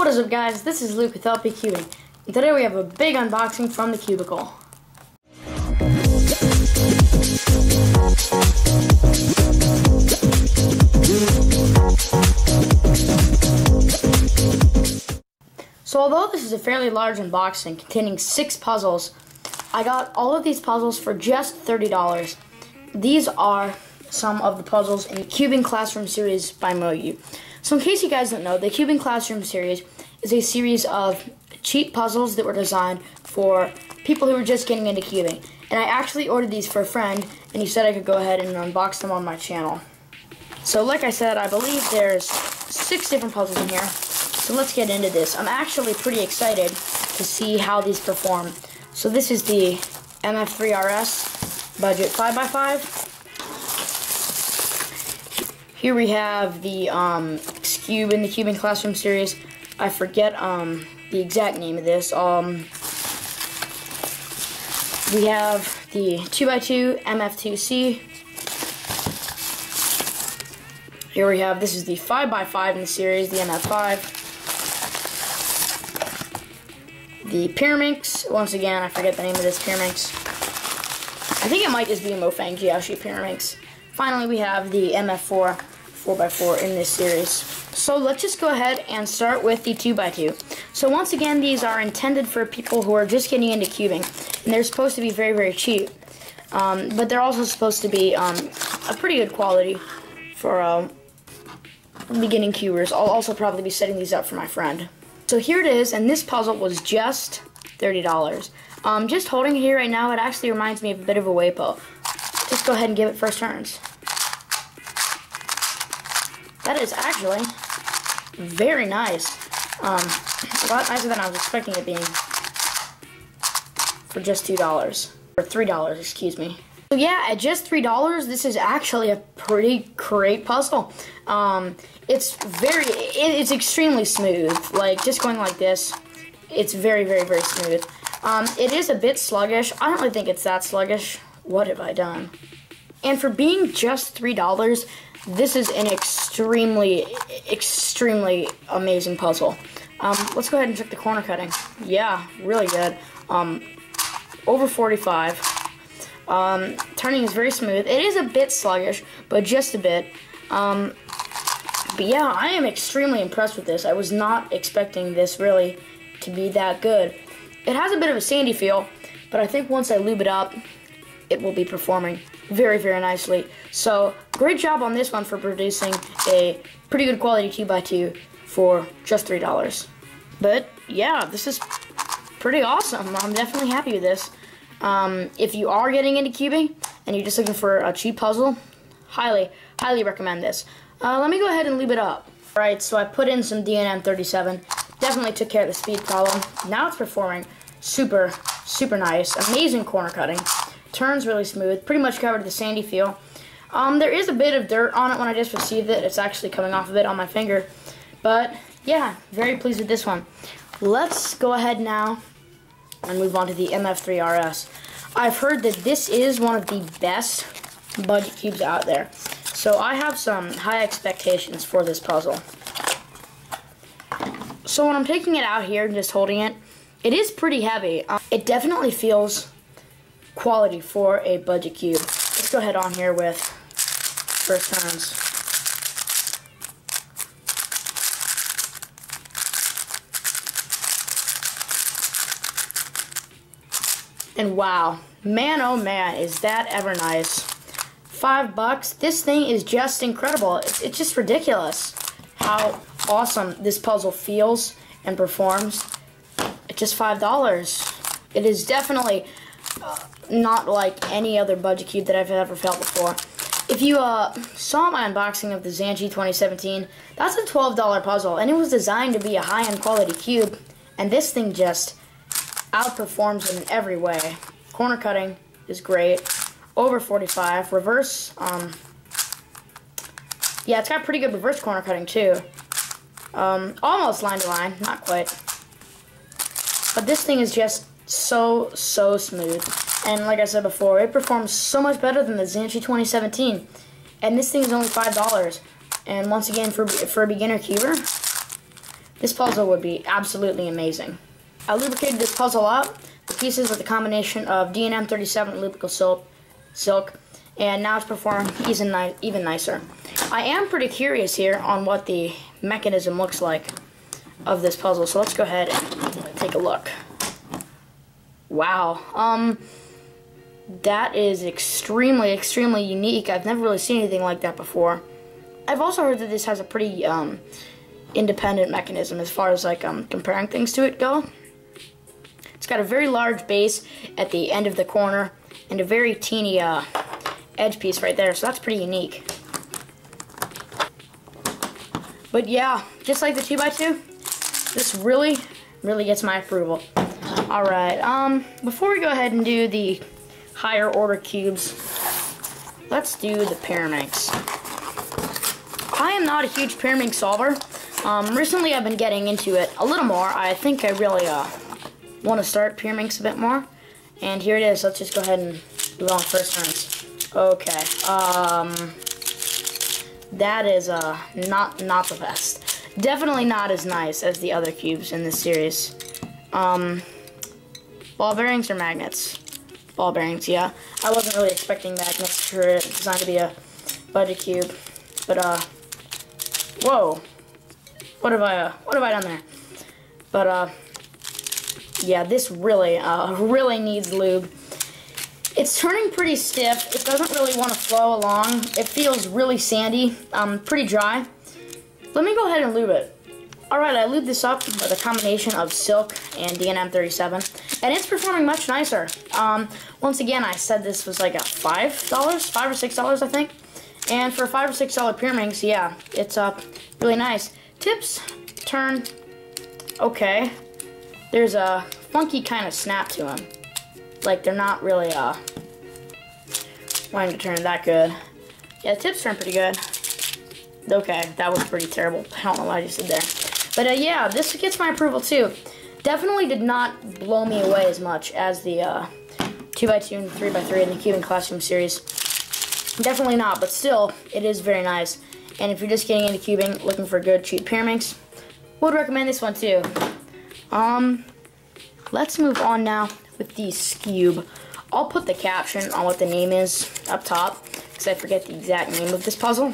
What is up, guys? This is Luke with TheCubicle, and today we have a big unboxing from TheCubicle. So although this is a fairly large unboxing containing 6 puzzles, I got all of these puzzles for just $30. These are some of the puzzles in the Cubing Classroom series by Moyu. So in case you guys don't know, the Cubing Classroom series is a series of cheap puzzles that were designed for people who were just getting into cubing. And I actually ordered these for a friend, and he said I could go ahead and unbox them on my channel. So like I said, I believe there's 6 different puzzles in here. So let's get into this. I'm actually pretty excited to see how these perform. So this is the MF3RS budget 5x5. Here we have the Skewb in the Cubing Classroom series. I forget the exact name of this. We have the 2x2 MF2C. Here we have, this is the 5x5 in the series, the MF5. The Pyraminx, once again, I forget the name of this Pyraminx. I think it might just be a Mofang JiaoShi Pyraminx. Finally, we have the MF4 4x4 in this series. So let's just go ahead and start with the 2x2. So once again, these are intended for people who are just getting into cubing, and they're supposed to be very, very cheap. But they're also supposed to be a pretty good quality for beginning cubers. I'll also probably be setting these up for my friend. So here it is, and this puzzle was just $30. Just holding it here right now, it actually reminds me of a bit of a Wapo. Just go ahead and give it first turns. That is actually very nice. A lot nicer than I was expecting it being for just $2. Or $3, excuse me. So yeah, at just $3, this is actually a pretty great puzzle. It's extremely smooth. Like, just going like this, it's very, very, very smooth. It is a bit sluggish. I don't really think it's that sluggish. What have I done? And for being just $3, this is an extremely, extremely amazing puzzle. Let's go ahead and check the corner cutting. Yeah, really good. Over 45. Turning is very smooth. It is a bit sluggish, but just a bit. But yeah, I am extremely impressed with this. I was not expecting this really to be that good. It has a bit of a sandy feel, but I think once I lube it up, it will be performing very, very nicely. So, great job on this one for producing a pretty good quality 2x2 for just $3. But yeah, this is pretty awesome. I'm definitely happy with this. If you are getting into cubing and you're just looking for a cheap puzzle, highly, highly recommend this. Let me go ahead and lube it up. Alright, so I put in some DNM37. Definitely took care of the speed problem. Now it's performing super, super nice. Amazing corner cutting. Turns really smooth. Pretty much covered the sandy feel. There is a bit of dirt on it when I just received it. It's actually coming off a bit on my finger. But yeah, very pleased with this one. Let's go ahead now and move on to the MF3RS. I've heard that this is one of the best budget cubes out there. So I have some high expectations for this puzzle. So when I'm taking it out here and just holding it, it is pretty heavy. It definitely feels quality for a budget cube. Let's go ahead on here with first turns. And wow, man oh man, is that ever nice. $5. This thing is just incredible. It's just ridiculous how awesome this puzzle feels and performs. It's just $5. It is definitely not like any other budget cube that I've ever felt before. If you saw my unboxing of the Zanji 2017, that's a $12 puzzle, and it was designed to be a high-end quality cube, and this thing just outperforms it in every way. Corner cutting is great. Over 45. Reverse, yeah, it's got pretty good reverse corner cutting too. Almost line to line, not quite. But this thing is just so smooth. And like I said before, it performs so much better than the Zanji 2017. And this thing is only $5. And once again, for a beginner cuber, this puzzle would be absolutely amazing. I lubricated this puzzle up. The pieces with a combination of DNM37 and lubricable silk, and now it's performing even nicer. I am pretty curious here on what the mechanism looks like of this puzzle, so let's go ahead and take a look. Wow, that is extremely unique. I've never really seen anything like that before. I've also heard that this has a pretty independent mechanism as far as like comparing things to it go. It's got a very large base at the end of the corner and a very teeny edge piece right there, so that's pretty unique. But yeah, just like the 2x2, this really gets my approval. Alright, before we go ahead and do the higher order cubes, let's do the Pyraminx. I am not a huge Pyraminx solver. Recently I've been getting into it a little more. I think I really want to start Pyraminx a bit more. And here it is. Let's just go ahead and move on first turns. Okay. That is not the best. Definitely not as nice as the other cubes in this series. Ball bearings or magnets? Ball bearings, yeah. I wasn't really expecting magnets for it. It's designed to be a budget cube. But whoa. What have I done there? But yeah, this really needs lube. It's turning pretty stiff. It doesn't really want to flow along. It feels really sandy, pretty dry. Let me go ahead and lube it. Alright, I lubed this up with a combination of silk and DNM37, and it's performing much nicer. Once again, I said this was like a $5 or $6, I think. And for a $5 or $6 Pyraminx, yeah, it's really nice. Tips turn okay. There's a funky kind of snap to them. Like they're not really wanting to turn that good. Yeah, the tips turn pretty good. Okay, that was pretty terrible. I don't know what I just did there. But yeah, this gets my approval too. Definitely did not blow me away as much as the 2x2 and 3x3 in the Cubing Classroom series. Definitely not, but still, it is very nice. And if you're just getting into cubing, looking for a good, cheap Pyraminx, would recommend this one too. Let's move on now with the Skewb. I'll put the caption on what the name is up top, because I forget the exact name of this puzzle.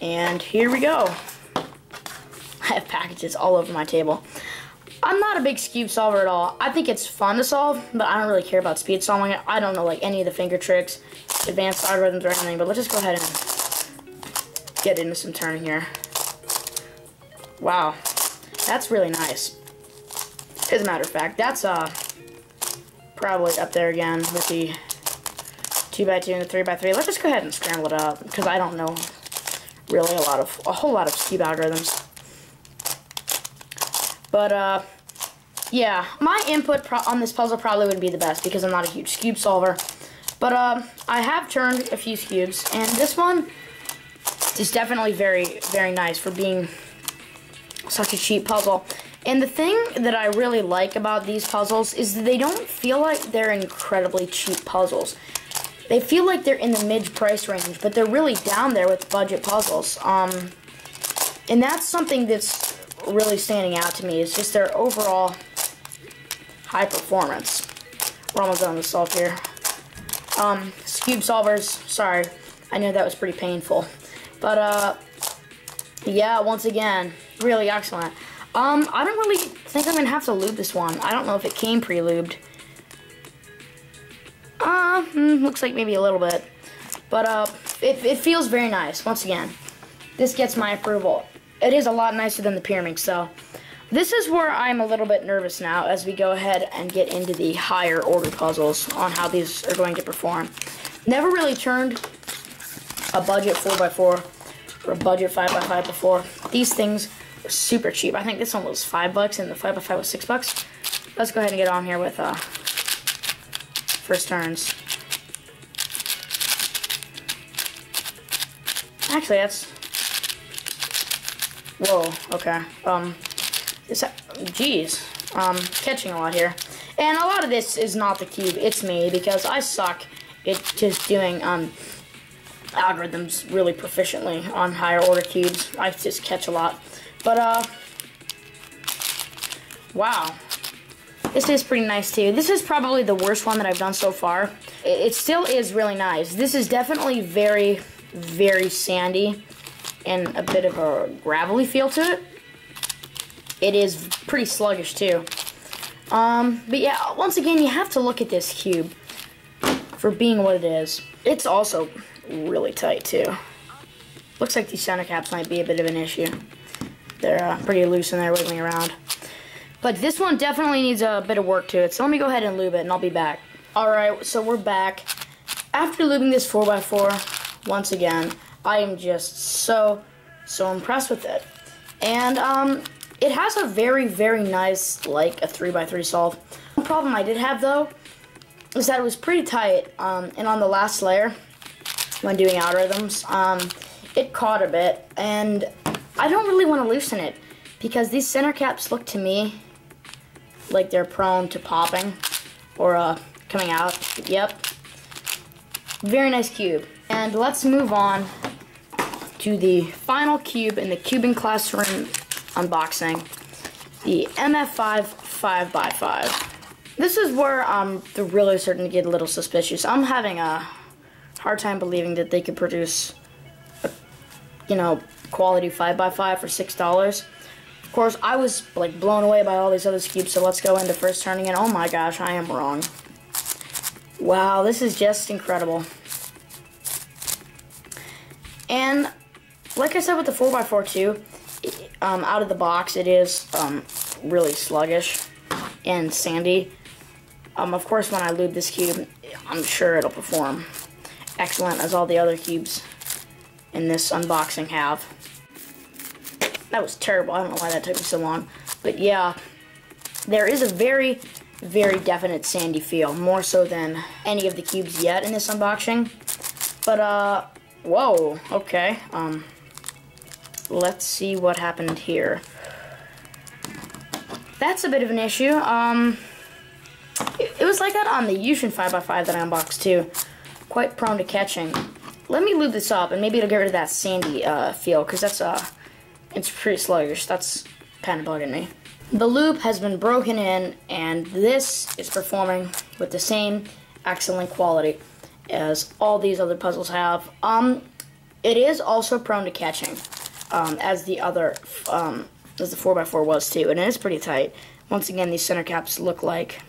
And here we go. I have packages all over my table. I'm not a big Skewb solver at all. I think it's fun to solve, but I don't really care about speed solving it. I don't know like any of the finger tricks, advanced algorithms or anything, but let's just go ahead and get into some turning here. Wow, that's really nice. As a matter of fact, that's probably up there again with the 2x2 and the 3x3. Let's just go ahead and scramble it up, because I don't know really a whole lot of Skewb algorithms. But yeah, my input on this puzzle probably would be the best because I'm not a huge Skewb solver. But I have turned a few Skewbs, and this one is definitely very nice for being such a cheap puzzle. And the thing that I really like about these puzzles is that they don't feel like they're incredibly cheap puzzles. They feel like they're in the mid-price range, but they're really down there with budget puzzles. And that's something that's really standing out to me. It's just their overall high performance. We're almost done with solve here. Skewb solvers, sorry. I know that was pretty painful. But, yeah, once again, really excellent. I don't really think I'm going to have to lube this one. I don't know if it came pre-lubed. Looks like maybe a little bit. But, it feels very nice. Once again, this gets my approval. It is a lot nicer than the Pyraminx, so this is where I'm a little bit nervous now as we go ahead and get into the higher order puzzles on how these are going to perform. Never really turned a budget 4x4 or a budget 5x5 before. These things are super cheap. I think this one was $5 and the 5x5 was $6. Let's go ahead and get on here with first turns. Actually, that's... Whoa, okay. Geez. Catching a lot here. And a lot of this is not the cube, it's me, because I suck at just doing, algorithms really proficiently on higher order cubes. I just catch a lot But, wow. This is pretty nice, too. This is probably the worst one that I've done so far. It still is really nice. This is definitely very, very sandy and a bit of a gravelly feel to it. It is pretty sluggish, too. But yeah, once again, you have to look at this cube for being what it is. It's also really tight, too. Looks like these center caps might be a bit of an issue. They're pretty loose and they're wiggling around. But this one definitely needs a bit of work to it, so let me go ahead and lube it and I'll be back. Alright, so we're back. After lubing this 4x4, once again, I am just so impressed with it. And, it has a very, very nice, like, a 3x3 solve. One problem I did have, though, is that it was pretty tight, and on the last layer, when doing algorithms, it caught a bit, and I don't really want to loosen it, because these center caps look to me like they're prone to popping, or, coming out. Yep. Very nice cube. And let's move on to the final cube in the cubing classroom unboxing, the MF5 5x5. This is where they're really starting to get a little suspicious. I'm having a hard time believing that they could produce a, quality 5x5 for $6. Of course, I was like blown away by all these other cubes, so let's go into first turning it. Oh my gosh, I am wrong. Wow, this is just incredible. And like I said with the 4x4 too, out of the box, it is really sluggish and sandy. Of course, when I lube this cube, I'm sure it'll perform excellent as all the other cubes in this unboxing have. That was terrible. I don't know why that took me so long. But yeah, there is a very, very definite sandy feel, more so than any of the cubes yet in this unboxing. But, whoa, okay. Let's see what happened here. That's a bit of an issue. It was like that on the JiaoShi 5x5 that I unboxed too. Quite prone to catching. Let me lube this up and maybe it'll get rid of that sandy feel, because that's it's pretty sluggish. That's kind of bugging me. The loop has been broken in and this is performing with the same excellent quality as all these other puzzles have. It is also prone to catching. As the 4x4 was too, and it is pretty tight. Once again, these center caps look like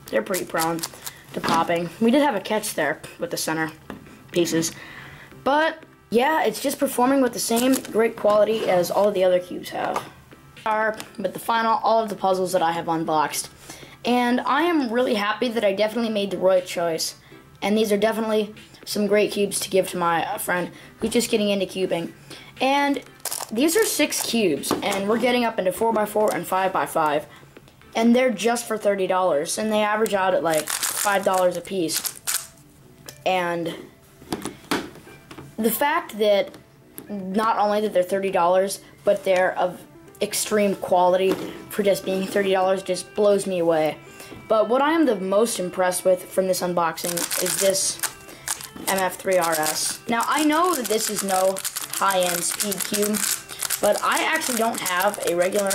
they're pretty prone to popping. We did have a catch there with the center pieces, but yeah, it's just performing with the same great quality as all of the other cubes have. But the final, all of the puzzles that I have unboxed, and I am really happy that I definitely made the right choice. And these are definitely some great cubes to give to my friend who's just getting into cubing. And these are 6 cubes, and we're getting up into 4x4 and 5x5, and they're just for $30, and they average out at like $5 a piece. And the fact that not only that they're $30, but they're of extreme quality for just being $30 just blows me away. But what I am the most impressed with from this unboxing is this MF3RS. Now, I know that this is no high-end speed cube, but I actually don't have a regular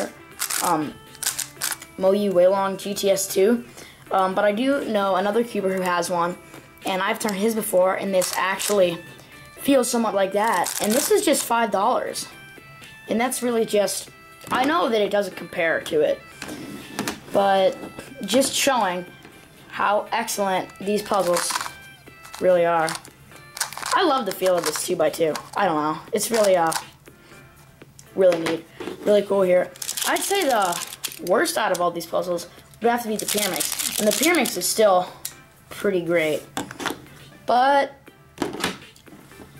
Moyu Weilong GTS2, but I do know another cuber who has one, and I've turned his before, and this actually feels somewhat like that, and this is just $5, and that's really just, I know that it doesn't compare to it, but just showing how excellent these puzzles really are. I love the feel of this 2x2. I don't know. It's really, really neat. Really cool here. I'd say the worst out of all these puzzles would have to be the Pyraminx. And the Pyraminx is still pretty great. But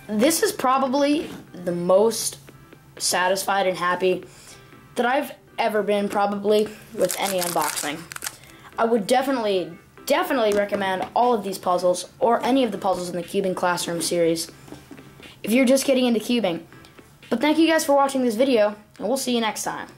this is probably the most satisfied and happy that I've ever been, probably, with any unboxing. I would definitely recommend all of these puzzles, or any of the puzzles in the Cubing Classroom series, if you're just getting into cubing. But thank you guys for watching this video, and we'll see you next time.